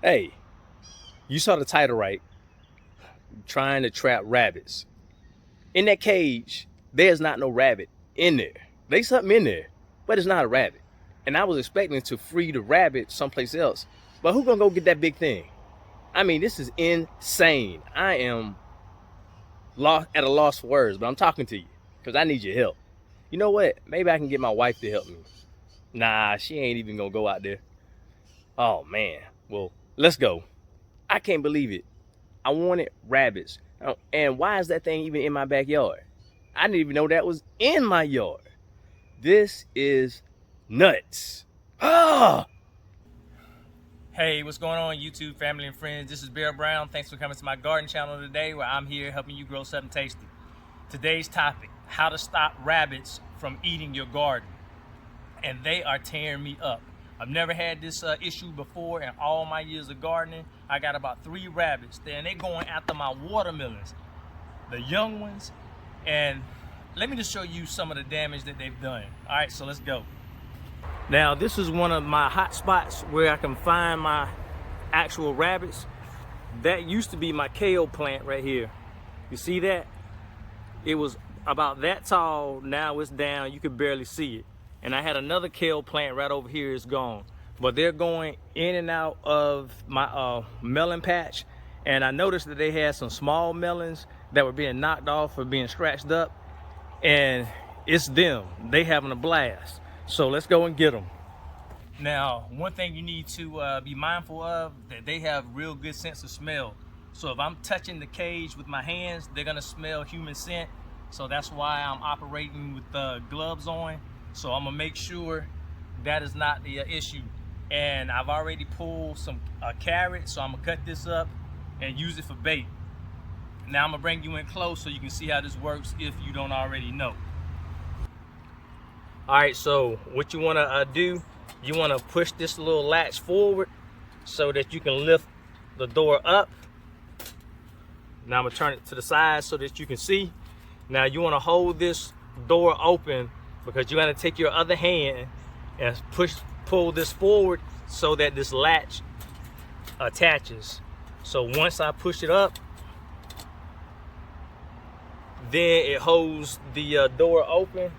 Hey, you saw the title right. Trying to trap rabbits. In that cage, there's not no rabbit in there. There's something in there, but it's not a rabbit. And I was expecting to free the rabbit someplace else. But who gonna go get that big thing? I mean, this is insane. I am lost at a loss for words, but I'm talking to you because I need your help. You know what? Maybe I can get my wife to help me. Nah, she ain't even gonna go out there. Oh man. Well, let's go. I can't believe it. I wanted rabbits. And why is that thing even in my backyard? I didn't even know that was in my yard. This is nuts. Ah! Hey, what's going on, YouTube family and friends? This is Bear Brown. Thanks for coming to my garden channel today, where I'm here helping you grow something tasty. Today's topic: how to stop rabbits from eating your garden. And they are tearing me up. I've never had this issue before in all my years of gardening. I got about 3 rabbits there, and they're going after my watermelons, the young ones. And let me just show you some of the damage that they've done. All right, so let's go. Now, this is one of my hot spots where I can find my actual rabbits. That used to be my kale plant right here. You see that? It was about that tall. Now it's down. You can barely see it. And I had another kale plant right over here. It's gone. But they're going in and out of my melon patch. And I noticed that they had some small melons that were being knocked off or being scratched up. And it's them. They having a blast. So let's go and get them. Now, one thing you need to be mindful of, that they have real good sense of smell. So if I'm touching the cage with my hands, they're gonna smell human scent. So that's why I'm operating with gloves on. So I'm gonna make sure that is not the issue. And I've already pulled some carrot, so I'm gonna cut this up and use it for bait. Now I'm gonna bring you in close so you can see how this works if you don't already know. All right, so what you wanna do, you wanna push this little latch forward so that you can lift the door up. Now I'm gonna turn it to the side so that you can see. Now you wanna hold this door open, because you're gonna take your other hand and pull this forward so that this latch attaches. So once I push it up, then it holds the door open.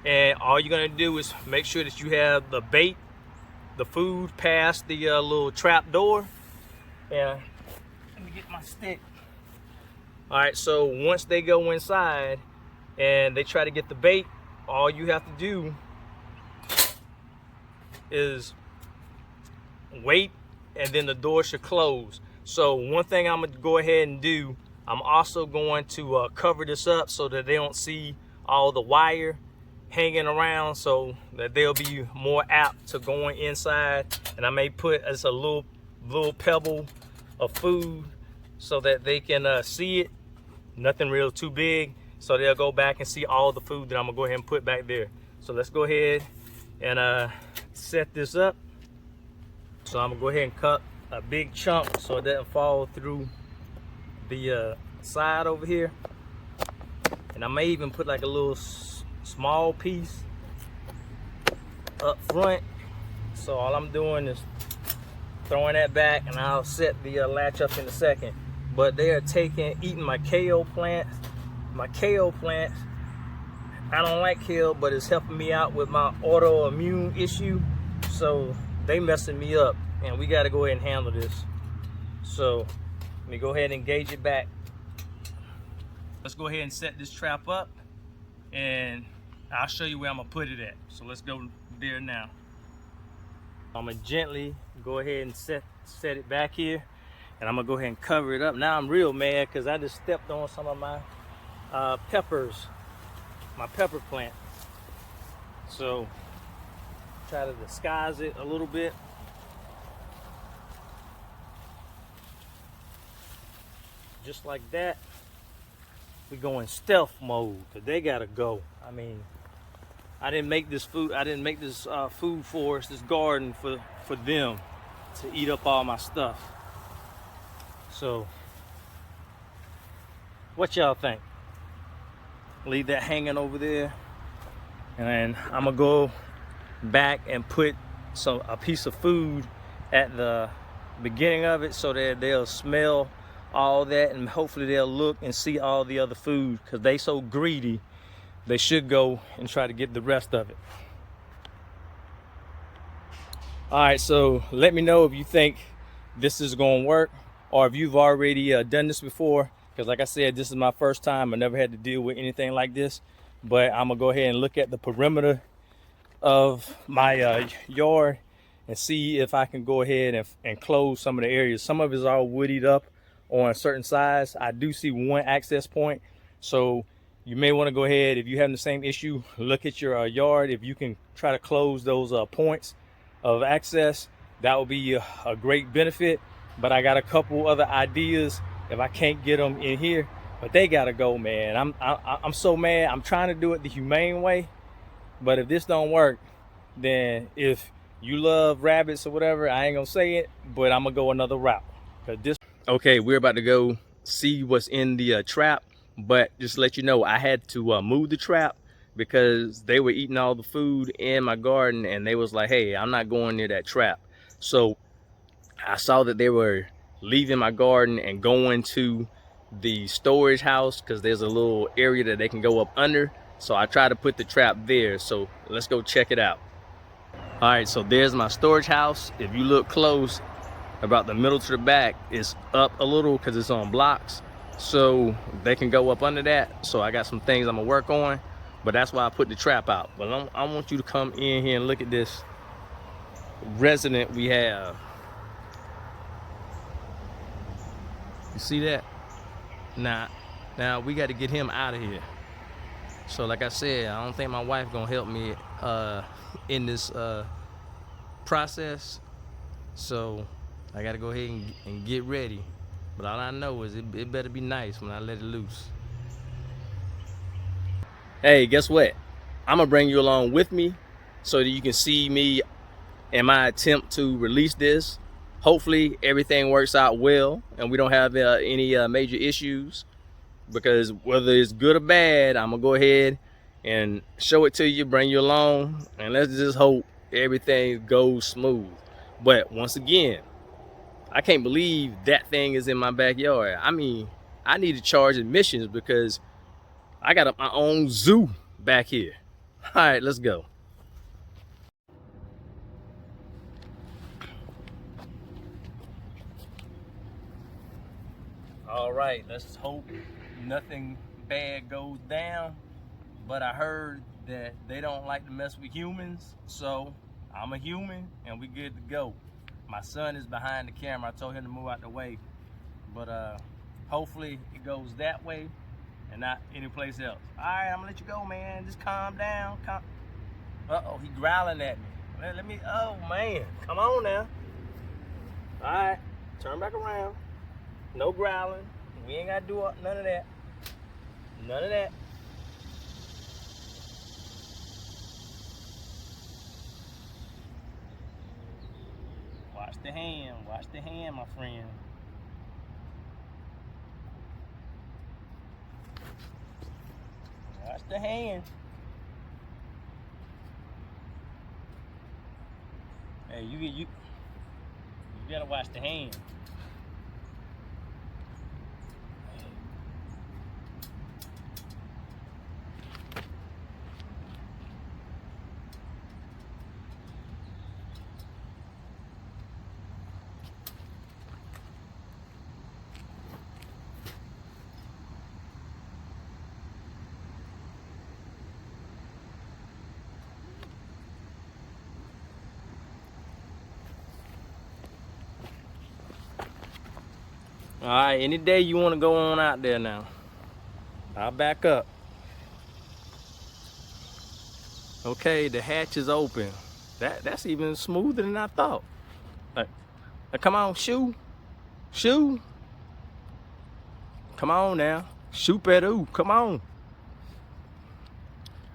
And all you're gonna do is make sure that you have the bait, the food past the little trap door. And let me get my stick. All right, so once they go inside and they try to get the bait, all you have to do is wait, and then the door should close. So one thing I'm gonna go ahead and do, I'm also going to cover this up so that they don't see all the wire hanging around, so that they'll be more apt to going inside. And I may put as a little pebble of food so that they can see it. Nothing real too big, so they'll go back and see all the food that I'm gonna go ahead and put back there. So let's go ahead and set this up. So I'm gonna go ahead and cut a big chunk so it doesn't fall through the side over here. And I may even put like a little small piece up front. So all I'm doing is throwing that back, and I'll set the latch up in a second. But they are eating my kale plants. My kale plants, I don't like kale, but it's helping me out with my autoimmune issue. So they messing me up, and we got to go ahead and handle this. So let me go ahead and engage it back. Let's go ahead and set this trap up, and I'll show you where I'm gonna put it at. So let's go there now. I'm gonna gently go ahead and set it back here, and I'm gonna go ahead and cover it up. Now I'm real mad because I just stepped on some of my peppers, my pepper plant. So try to disguise it a little bit. Just like that. We go in stealth mode, because they gotta go. I mean, I didn't make this food. I didn't make this food forest, this garden for them to eat up all my stuff. So, what y'all think? Leave that hanging over there, and I'm gonna go back and put a piece of food at the beginning of it so that they'll smell all that, and hopefully they'll look and see all the other food, because they so greedy they should go and try to get the rest of it. All right, so let me know if you think this is going to work, or if you've already done this before, because like I said, this is my first time. I never had to deal with anything like this, but I'm gonna go ahead and look at the perimeter of my yard and see if I can go ahead and close some of the areas. Some of it is all woodied up on a certain size. I do see one access point, so you may want to go ahead, if you're having the same issue, look at your yard. If you can try to close those points of access, that would be a great benefit. But I got a couple other ideas if I can't get them in here, but they gotta go, man. I'm so mad. I'm trying to do it the humane way, but if this don't work, then if you love rabbits or whatever, I ain't gonna say it, but I'm gonna go another route. Okay, we're about to go see what's in the trap, but just to let you know, I had to move the trap because they were eating all the food in my garden, and they was like, hey, I'm not going near that trap. So I saw that they were leaving my garden and going to the storage house, because there's a little area that they can go up under. So I tried to put the trap there. So let's go check it out. All right, so there's my storage house. If you look close, about the middle to the back, it's up a little because it's on blocks, so they can go up under that. So I got some things I'm gonna work on, but that's why I put the trap out. But I want you to come in here and look at this resident we have. You see that? Now we got to get him out of here. So like I said, I don't think my wife gonna help me in this process, so I gotta go ahead and get ready. But all I know is it better be nice when I let it loose. Hey, guess what? I'm gonna bring you along with me so that you can see me in my attempt to release this. Hopefully everything works out well and we don't have any major issues, because whether it's good or bad, I'm gonna go ahead and show it to you, bring you along, and let's just hope everything goes smooth. But once again, I can't believe that thing is in my backyard. I mean, I need to charge admissions because I got my own zoo back here. All right, let's go. All right, let's hope nothing bad goes down. But I heard that they don't like to mess with humans, so I'm a human and we good to go. My son is behind the camera. I told him to move out the way, but hopefully it goes that way and not any place else. All right, I'm gonna let you go, man. Just calm down. Uh-oh, he growling at me. Let me, oh man, come on now. All right, turn back around. No growling. We ain't gotta do none of that. None of that. Watch the hand, my friend. Watch the hand. Hey, you gotta watch the hand. All right, any day you want to go on out there now. I'll back up. Okay, the hatch is open. That's even smoother than I thought. Come on, shoo. Come on now, shoo Peru, come on. All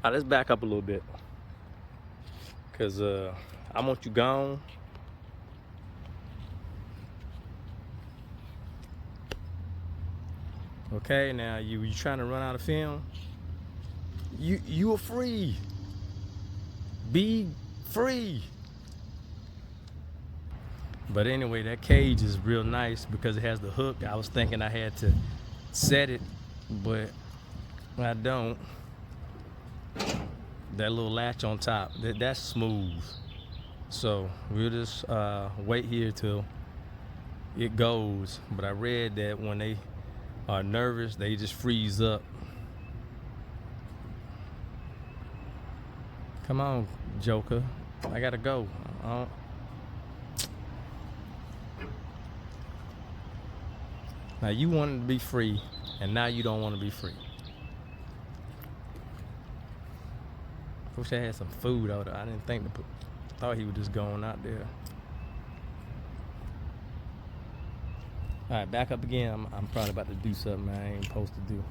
right, let's back up a little bit, cause I want you gone. Okay, now you trying to run out of film? You are free. Be free. But anyway, that cage is real nice because it has the hook. I was thinking I had to set it, but I don't. That little latch on top, that's smooth. So we'll just wait here till it goes. But I read that when they are nervous, they just freeze up. Come on, Joker. I gotta go. Now you wanted to be free, and now you don't want to be free. Wish I had some food out there. I didn't think to put. Thought he was just going out there. All right, back up again. I'm probably about to do something I ain't supposed to do.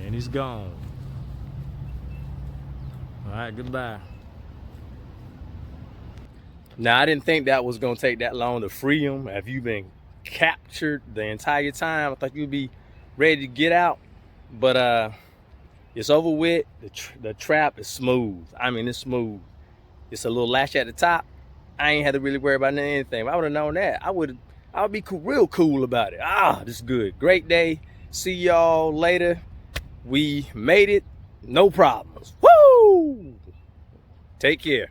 And he's gone. All right, goodbye. Now, I didn't think that was going to take that long to free him. Have you been captured the entire time? I thought you'd be ready to get out. But it's over with. The trap is smooth. I mean, it's smooth. It's a little latch at the top. I ain't had to really worry about anything. If I would have known that, I would be real cool about it. This is good. Great day. See y'all later. We made it. No problems. Woo! Take care.